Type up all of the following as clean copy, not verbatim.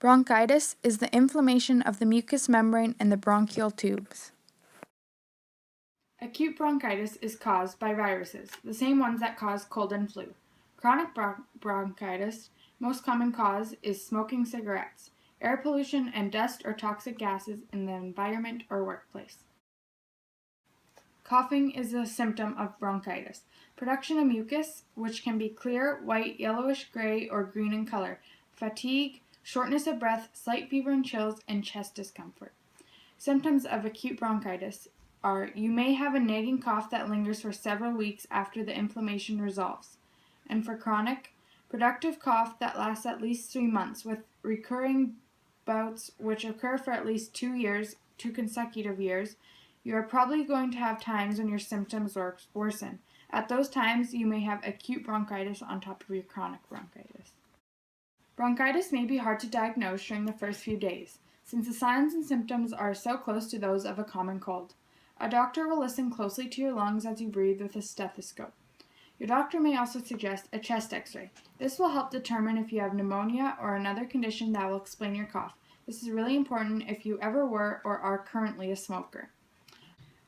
Bronchitis is the inflammation of the mucous membrane in the bronchial tubes. Acute bronchitis is caused by viruses, the same ones that cause cold and flu. Chronic bronchitis, most common cause is smoking cigarettes, air pollution, and dust or toxic gases in the environment or workplace. Coughing is a symptom of bronchitis. Production of mucus, which can be clear, white, yellowish, gray, or green in color. Fatigue, shortness of breath, slight fever and chills, and chest discomfort. Symptoms of acute bronchitis are: you may have a nagging cough that lingers for several weeks after the inflammation resolves. And for chronic, productive cough that lasts at least 3 months with recurring bouts which occur for at least 2 consecutive years. You are probably going to have times when your symptoms worsen. At those times, you may have acute bronchitis on top of your chronic bronchitis. Bronchitis may be hard to diagnose during the first few days, since the signs and symptoms are so close to those of a common cold. A doctor will listen closely to your lungs as you breathe with a stethoscope. Your doctor may also suggest a chest x-ray. This will help determine if you have pneumonia or another condition that will explain your cough. This is really important if you ever were or are currently a smoker.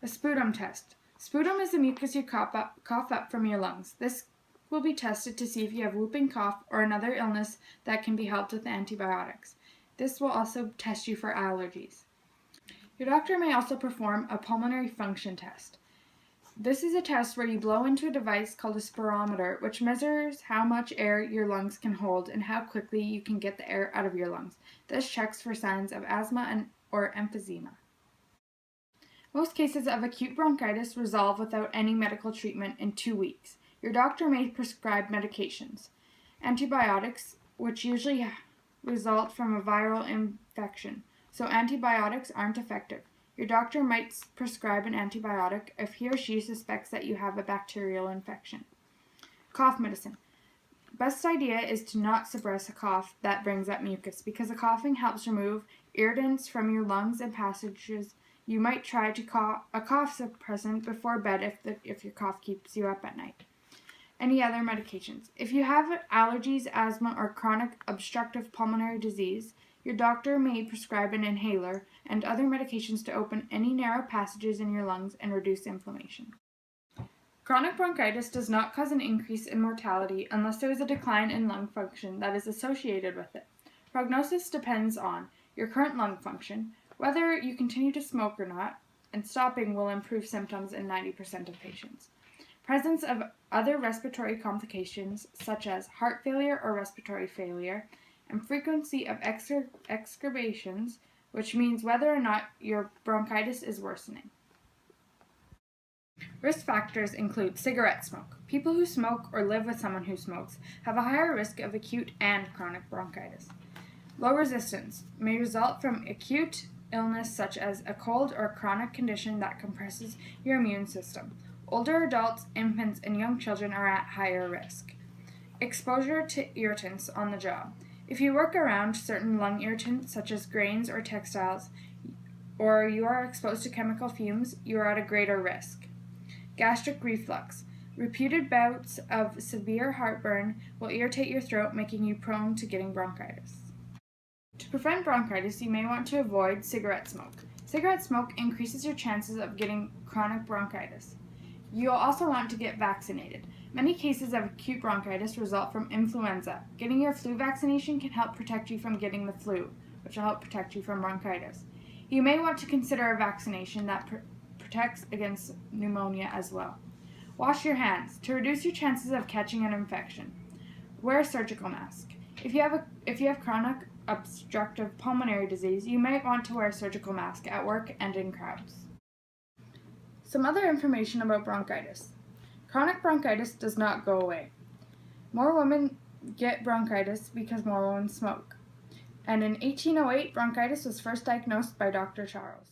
A sputum test. Sputum is the mucus you cough up from your lungs. This will be tested to see if you have whooping cough or another illness that can be helped with antibiotics. This will also test you for allergies. Your doctor may also perform a pulmonary function test. This is a test where you blow into a device called a spirometer, which measures how much air your lungs can hold and how quickly you can get the air out of your lungs. This checks for signs of asthma or emphysema. Most cases of acute bronchitis resolve without any medical treatment in 2 weeks. Your doctor may prescribe medications. Antibiotics, which usually result from a viral infection, so antibiotics aren't effective. Your doctor might prescribe an antibiotic if he or she suspects that you have a bacterial infection. Cough medicine. Best idea is to not suppress a cough that brings up mucus, because the coughing helps remove irritants from your lungs and passages. You might try a cough suppressant before bed if your cough keeps you up at night. Any other medications. If you have allergies, asthma, or chronic obstructive pulmonary disease, your doctor may prescribe an inhaler and other medications to open any narrow passages in your lungs and reduce inflammation. Chronic bronchitis does not cause an increase in mortality unless there is a decline in lung function that is associated with it. Prognosis depends on your current lung function, whether you continue to smoke or not, and stopping will improve symptoms in 90% of patients. Presence of other respiratory complications such as heart failure or respiratory failure, and frequency of exacerbations, which means whether or not your bronchitis is worsening. Risk factors include cigarette smoke. People who smoke or live with someone who smokes have a higher risk of acute and chronic bronchitis. Low resistance may result from acute illness such as a cold or chronic condition that compresses your immune system. Older adults, infants, and young children are at higher risk. Exposure to irritants on the job. If you work around certain lung irritants such as grains or textiles, or you are exposed to chemical fumes, you are at a greater risk. Gastric reflux. Repeated bouts of severe heartburn will irritate your throat, making you prone to getting bronchitis. To prevent bronchitis, you may want to avoid cigarette smoke. Cigarette smoke increases your chances of getting chronic bronchitis. You'll also want to get vaccinated. Many cases of acute bronchitis result from influenza. Getting your flu vaccination can help protect you from getting the flu, which will help protect you from bronchitis. You may want to consider a vaccination that protects against pneumonia as well. Wash your hands to reduce your chances of catching an infection. Wear a surgical mask. If you have chronic obstructive pulmonary disease, you might want to wear a surgical mask at work and in crowds. Some other information about bronchitis. Chronic bronchitis does not go away. More women get bronchitis because more women smoke. And in 1808, bronchitis was first diagnosed by Dr. Charles.